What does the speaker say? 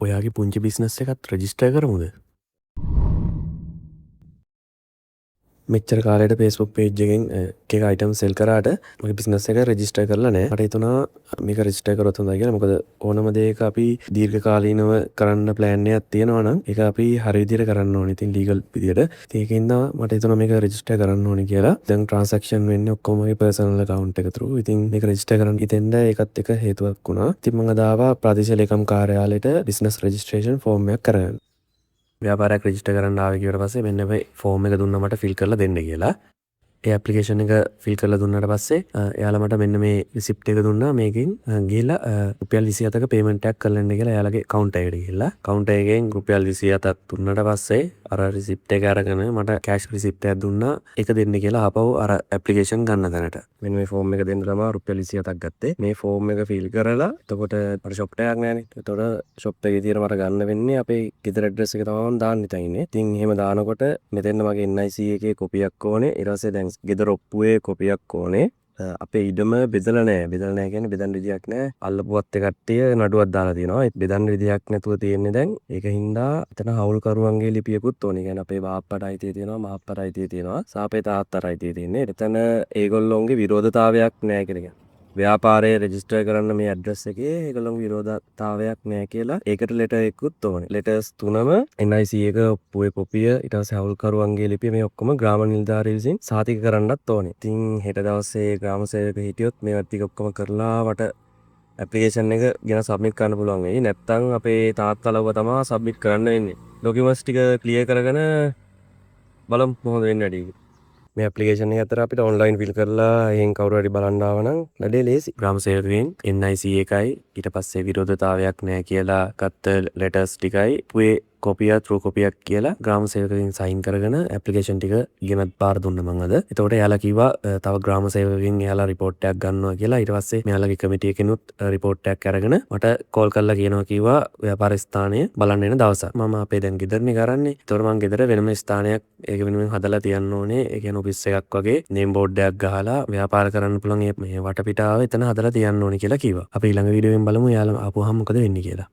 ඔයාගේ පුංචි බිස්නස් එකත් රෙජිස්ටර් කරමුද? මෙච්චර කාලෙට Facebook page එකෙන් එක අයිටම් සෙල් කරාට මගේ බිස්නස් එක රෙජිස්ටර් කරලා නැහැ. මට හිතුණා මේක රෙජිස්ටර් කරොත් හොඳයි කියලා. මොකද ඕනම දෙයක අපි දීර්ඝකාලීනව කරන්න ප්ලෑන් එකක් තියෙනවා නම් ඒක අපි හරි විදිහට කරන්න ඕනේ. ඉතින් ලීගල් විදිහට. ඉතින් ඒකින්ද මට හිතුණා මේක රෙජිස්ටර් කරන්න ඕනේ කියලා. දැන් ට්‍රාන්සැක්ෂන් වෙන්නේ ඔක්කොම මගේ පර්සනල් account එක through. ඉතින් මේක රෙජිස්ටර් කරන්න හිතෙන්ද ඒකත් එක හේතුවක් වුණා. ඉතින් මම දාවා ප්‍රාදේශීය ලේකම් කාර්යාලයට බිස්නස් රෙජිස්ට්‍රේෂන් ෆෝම් එකක් කරගන්න. ව්‍යාපාරයක් රෙජිස්ටර් කරන්න ආවේ කිව්වට පස්සේ මෙන්න මේ ෆෝම් එක දුන්නා මට ෆිල් කරලා දෙන්න කියලා. ඒ ඇප්ලිකේෂන් එක ෆිල් කරලා දුන්නාට පස්සේ එයාලා මට මෙන්න මේ රිසිප්ට් එක දුන්නා. මේකෙන් ගිහිල්ලා රුපියල් 27ක පේමන්ට් එකක් කරන්න කියලා එයාලගේ කවුන්ටර් එකට ගිහිල්ලා කවුන්ටර් එකෙන් රුපියල් 27ක් දුන්නාට පස්සේ අර රිසිප්ට් එක අරගෙන මට කෑෂ් රිසිප්ට් එකක් දුන්නා. ඒක දෙන්න කියලා ආපහු අර ඇප්ලිකේෂන් ගන්න තැනට. මෙන්න මේ ෆෝම් එක දෙන්න තමයි රුපියල් 27ක් ගත්තේ. මේ ෆෝම් එක ෆිල් කරලා එතකොට මට ෂොප් එකක් නැහැනේ. එතකොට ෂොප් එකේ තියෙන මට ගන්න වෙන්නේ අපේ ගෙදර ඇඩ්‍රස් එක තමයි මම දාන්න ඉතින්. ඉතින් එහෙම දානකොට මෙතෙන්න මගේ NIC එකේ කොපියක් ඕනේ. ඊට පස්සේ දැන් ගෙදර ඔප්පුවේ කොපියක් ඕනේ. අපේ ඉඩම බෙදලා නැහැ. බෙදලා නැහැ කියන්නේ බෙදන්න විදියක් නැහැ. අල්ලපුවත් කට්ටිය නඩුවක් දාලා තියෙනවා. ඒ බෙදන්න විදියක් නැතුව තියෙන්නේ දැන්. ඒකින්දා එතන හවුල්කරුවන්ගේ ලිපියකුත් ඕනේ. කියන්නේ අපේ බාප්පට අයිතිය තියෙනවා, මහප්පට අයිතිය තියෙනවා, සාපේ තාත්තට අයිතිය තියෙන්නේ. එතන ඒගොල්ලොන්ගේ විරෝධතාවයක් නැහැ කියලා කියන්නේ. ව්‍යාපාරයේ රෙජිස්ටර් කරන්න මේ ඇඩ්‍රස් එකේ ඒගොල්ලොන්ගේ විරෝධතාවයක් නැහැ කියලා ඒකට ලෙටර් එකකුත් ඕනේ. ලෙටර්ස් තුනම NIC එක ඔප්පුවේ කොපිය ඊට පස්සේ හවුල්කරුවන්ගේ ලිපිය මේ ඔක්කොම ග්‍රාම නිලධාරිය විසින් සාතික කරන්නත් ඕනේ. ඉතින් හෙට දවසේ ග්‍රාම සේවක හිටියොත් මේවත් ටික ඔක්කොම කරලා වට ඇප්ලිකේෂන් එක ගෙන සබ්මිට් කරන්න පුළුවන් වෙයි. නැත්නම් අපේ තාත්තලව තමයි සබ්මිට් කරන්න වෙන්නේ. ඩොකියුමන්ට්ස් ටික ක්ලියර් කරගෙන බලමු මොකද වෙන්නේ වැඩි. මේ ඇප්ලිකේෂන් එක අතර අපිට ඔන්ලයින් ෆිල් කරලා එහෙන් කවුරු හරි බලන්න ආව නම් වැඩේ ලේසි. ග්‍රාම සේවකයන් NIC එකයි ඊට පස්සේ විරෝධතාවයක් නැහැ කියලා ගත්ත ලෙටර්ස් ටිකයි පුවේ කොපිය ත්‍රූ කොපියක් කියලා ග්‍රාම සේවකයන් සයින් කරගෙන ඇප්ලිකේෂන් ටික ගෙනත් පාර දුන්න මං අද. එතකොට එයාලා කිව්වා තව ග්‍රාම සේවකයන් එයාලා රිපෝට් එකක් ගන්නවා කියලා. ඊට පස්සේ මෙයාලගේ කමිටු එකෙනුත් රිපෝට් එකක් අරගෙන මට කෝල් කරලා කියනවා කිව්වා ව්‍යාපාර ස්ථානය බලන්න එන දවසක්. මම අපේ දැන් ගෙදරනේ කරන්නේ. එතකොට මං ගෙදර වෙනම ස්ථානයක් ඒක වෙනුවෙන් හදලා තියන්න ඕනේ. ඒ කියන්නේ ඔෆිස් එකක් වගේ නේම් බෝඩ් එකක් ගහලා ව්‍යාපාර කරන්න පුළුවන් මේ වටපිටාව එතන හදලා තියන්න ඕනේ කියලා කිව්වා. අපි ඊළඟ වීඩියෝවෙන් බලමු එයාලා ආපුවාම මොකද වෙන්නේ කියලා.